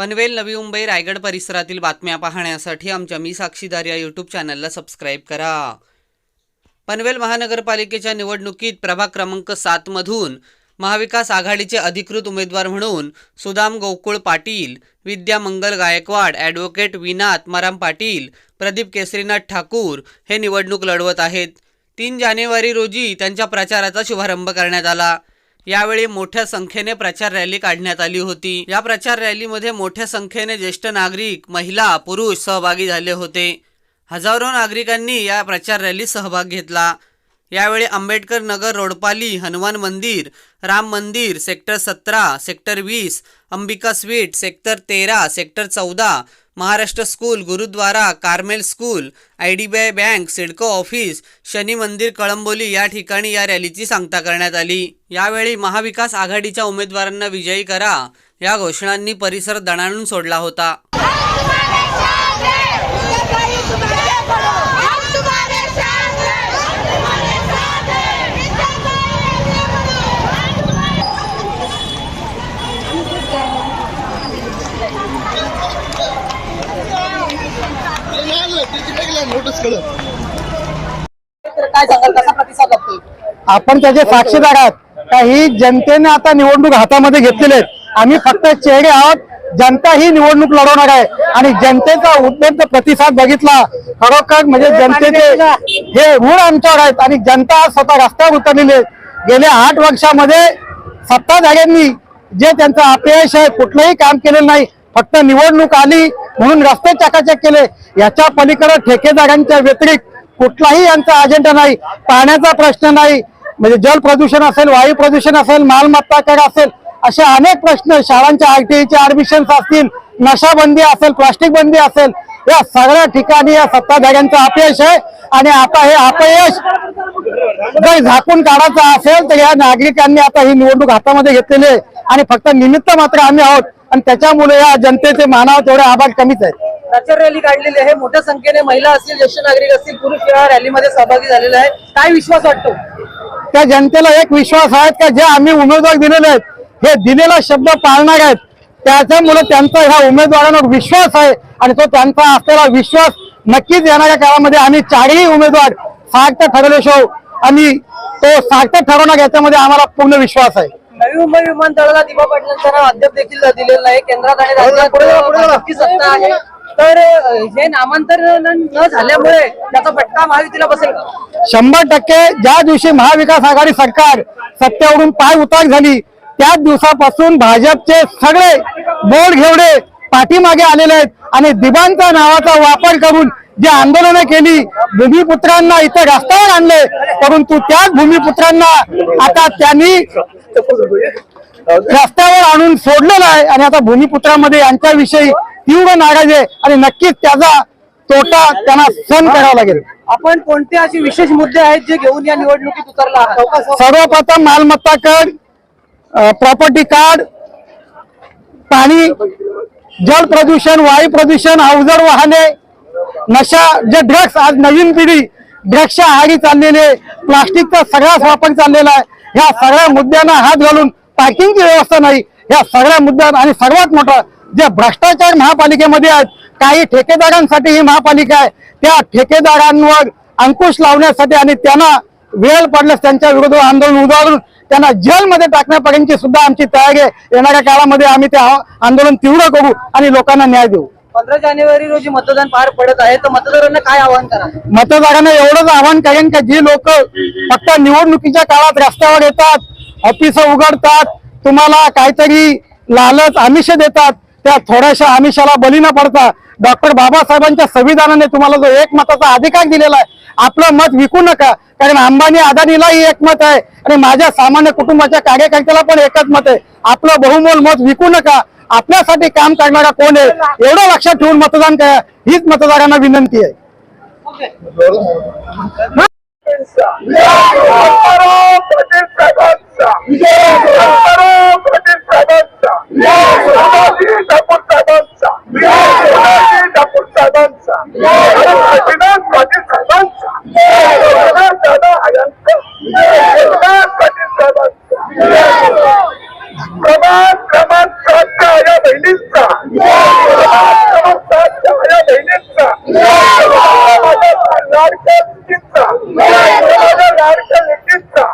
पनवेल, नवी मुंबई, रायगड परिसरातील बातम्या पाहण्यासाठी आमच्या मी साक्षीदार या यूट्यूब चॅनलला सबस्क्राईब करा। पनवेल महानगरपालिकेच्या निवडणुकीत प्रभाग क्रमांक 7 मधून महाविकास आघाडीचे अधिकृत उमेदवार म्हणून सुदाम गोकुळ पाटील, विद्या मंगल गायकवाड, ॲडव्होकेट वीणा आत्माराम पाटील, प्रदीप केसरीनाथ ठाकूर हे निवडणूक लढवत आहेत। 3 जानेवारी रोजी त्यांच्या प्रचाराचा शुभारंभ करण्यात आला। यावेळी मोठ्या संख्येने प्रचार रॅली काढण्यात आली होती। या प्रचार रॅलीमध्ये मोठ्या संख्येने ज्येष्ठ नागरिक, महिला, पुरुष सहभागी झाले होते। हजारो नागरिकांनी या प्रचार रॅलीत सहभाग घेतला। यावेळी आंबेडकर नगर, रोडपाली, हनुमान मंदिर, राम मंदिर, sector 17, sector 20, Ambika sweet, sector 13, sector 14, Maharashtra school, gurdwara, Carmel school, IDBI bank, CIDCO office, Shani मंदिर, कळंबोली या ठिकाणी या रॅलीची सांगता करण्यात आली। यावेळी महाविकास आघाडीच्या उमेदवारांना विजयी करा या घोषणांनी परिसर दणाणून सोडला होता। आपण त्याचे साक्षीदार आहात का? ही जनतेने आता निवडणूक हातामध्ये घेतलेली आहे। आम्ही फक्त चेहरे आहोत, जनता ही निवडणूक लढवणार आहे आणि जनतेचा उत्तम प्रतिसाद बघितला। खरोखर म्हणजे जनतेचे हे ऋण आमच्यावर आहेत आणि जनता स्वतः रस्त्यावर उतरलेली आहे। गेल्या 8 वर्षामध्ये सत्ताधाऱ्यांनी जे त्यांचं अपयश आहे, कुठलंही काम केलेलं नाही, फक्त निवडणूक आली म्हणून रस्ते चकाचक केले। याच्या पलीकडे ठेकेदारांच्या व्यतिरिक्त कुठलाही यांचा अजेंडा नाही। पाण्याचा प्रश्न नाही, म्हणजे जल प्रदूषण असेल, वायू प्रदूषण असेल, मालमत्ता कर असेल, असे अनेक प्रश्न, शाळांच्या RTIचे ऍडमिशन्स असतील, नशाबंदी असेल, प्लास्टिक बंदी असेल, या सगळ्या ठिकाणी या सत्ताधाऱ्यांचं अपयश आहे। आणि आता हे अपयश जर झाकून काढायचं असेल तर या नागरिकांनी आता ही निवडणूक हातामध्ये घेतलेली आहे आणि फक्त निमित्त मात्र आम्ही आहोत आणि त्याच्यामुळे या जनतेचे मानावर तेवढे आभार कमीच आहे। प्रचार रॅली काढलेली आहे, मोठ्या संख्येने महिला असतील, ज्येष्ठ नागरिक असतील, पुरुष या रॅलीमध्ये सहभागी झालेले आहेत। काय विश्वास वाटतो? त्या जनतेला एक विश्वास आहे का जे आम्ही उमेदवार दिलेले आहेत हे दिलेला शब्द पाळणार आहेत। त्याच्यामुळे त्यांचा ह्या उमेदवारांवर विश्वास आहे आणि तो त्यांचा असलेला विश्वास नक्कीच येणाऱ्या काळामध्ये आम्ही 4ही उमेदवार सार्थ ठरवल्याशिवाय आणि तो सार्थ ठरवणार याच्यामध्ये आम्हाला पूर्ण विश्वास आहे। नवी मुंबई विमानतळाला दिवा पाटलांचं नाव अद्याप देखील दिलेलं नाही। केंद्रात आणि राज्यात सत्ता आहे, तर हे नामांतरण न झाल्यामुळे त्याचा फटका महायुतीला बसेल का? 100% ज्या दिवशी महाविकास आघाडी सरकार सत्तेवरून पाय उतार झाली त्याच दिवसापासून भाजपचे सगळे बोर्ड घेवडे पाठीमागे आलेले आहेत आणि दिबांचा नावाचा वापर करून जे आंदोलनं केली, भूमिपुत्रांना इथे रस्त्यावर आणले, परंतु त्याच भूमिपुत्रांना आता त्यांनी रस्त्यावर आणून सोडलेलं आहे आणि आता भूमिपुत्रांमध्ये यांच्याविषयी तीव्र नाराजी आहे आणि नक्कीच त्याचा तोटा त्यांना सहन करावा लागेल। आपण कोणते असे विशेष मुद्दे आहेत जे घेऊन या निवडणुकीत उतरला आहात? सर्वप्रथम मालमत्ता कर, प्रॉपर्टी कार्ड, पाणी, जल प्रदूषण, वायू प्रदूषण, अवजड वाहने, नशा, जे ड्रग्स, आज नवीन पिढी ड्रग्सच्या आहारी चाललेले, प्लास्टिकचा सगळाच वापर चाललेला आहे। ह्या सगळ्या मुद्द्यांना हात घालून पार्किंगची व्यवस्था नाही, ह्या सगळ्या मुद्द्यांना आणि सर्वात मोठा जे भ्रष्टाचार महापालिकेमध्ये आहेत, काही ठेकेदारांसाठी ही महापालिका आहे, त्या ठेकेदारांवर अंकुश लावण्यासाठी आणि त्यांना वेळ पडल्यास त्यांच्या विरोधात आंदोलन उभारून त्यांना जेलमध्ये टाकण्यापर्यंतची सुद्धा आमची तयारी आहे। येणाऱ्या काळामध्ये आम्ही ते आंदोलन तीव्र करू आणि लोकांना न्याय देऊ। 15 जानेवारी रोजी मतदान पार पडत आहे, तर मतदारांना काय आवाहन करा? मतदारांना एवढंच आवाहन करेन की जी लोक फक्त निवडणुकीच्या काळात रस्त्यावर येतात, ऑफिस उघडतात, तुम्हाला काहीतरी लालच आमिष देतात, त्या थोड्याशा आमिषाला बली न पडता डॉक्टर बाबासाहेबांच्या संविधानाने तुम्हाला जो एकमताचा अधिकार दिलेला आहे, आपलं मत विकू नका। कारण अंबानी अदानीलाही एकमत आहे आणि माझ्या सामान्य कुटुंबाच्या कार्यकर्त्याला पण एकच मत आहे। आपलं बहुमोल मत विकू नका, आपल्यासाठी काम करणारा कोण आहे एवढं लक्षात ठेवून मतदान करा, हीच मतदारांना विनंती आहे। प्रभाग क्रमांक 7 बहिणींचा, क्रमांक 7च्या माझ्या बहिणींचा, माझ्या लाडक्या मुलींचा, माझ्या लाडक्या लेकींचा